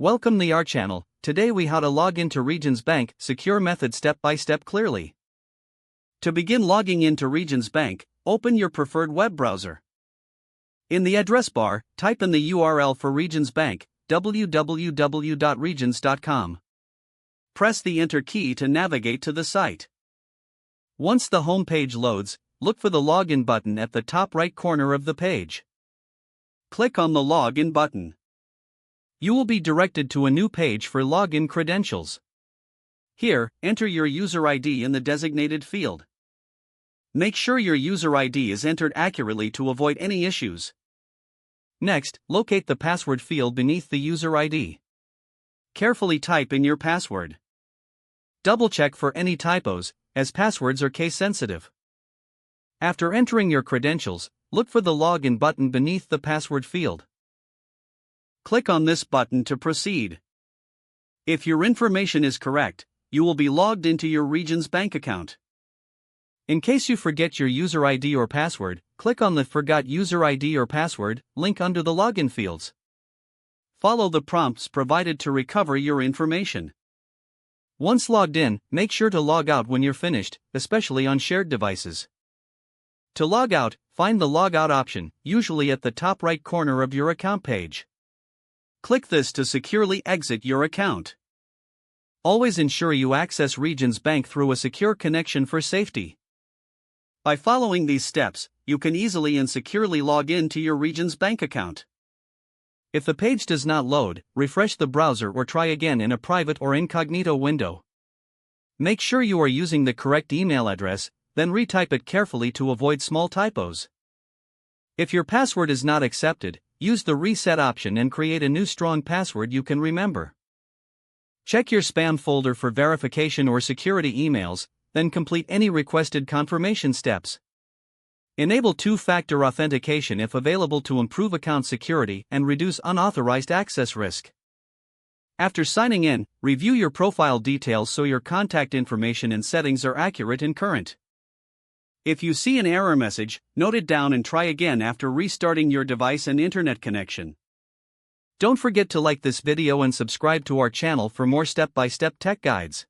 Welcome to our channel. Today we how to log into Regions Bank secure method step by step clearly. To begin logging into Regions Bank, open your preferred web browser. In the address bar, type in the URL for Regions Bank, www.regions.com. Press the enter key to navigate to the site. Once the home page loads, look for the login button at the top right corner of the page. Click on the login button. You will be directed to a new page for login credentials. Here, enter your user ID in the designated field. Make sure your user ID is entered accurately to avoid any issues. Next, locate the password field beneath the user ID. Carefully type in your password. Double-check for any typos, as passwords are case-sensitive. After entering your credentials, look for the login button beneath the password field. Click on this button to proceed. If your information is correct, you will be logged into your Regions Bank account. In case you forget your user ID or password, click on the Forgot User ID or Password link under the login fields. Follow the prompts provided to recover your information. Once logged in, make sure to log out when you're finished, especially on shared devices. To log out, find the Log Out option, usually at the top right corner of your account page. Click this to securely exit your account. Always ensure you access Regions Bank through a secure connection for safety. By following these steps, you can easily and securely log in to your Regions Bank account. If the page does not load, refresh the browser or try again in a private or incognito window. Make sure you are using the correct email address, then retype it carefully to avoid small typos. If your password is not accepted, use the reset option and create a new strong password you can remember. Check your spam folder for verification or security emails, then complete any requested confirmation steps. Enable two-factor authentication if available to improve account security and reduce unauthorized access risk. After signing in, review your profile details so your contact information and settings are accurate and current. If you see an error message, note it down and try again after restarting your device and internet connection. Don't forget to like this video and subscribe to our channel for more step-by-step tech guides.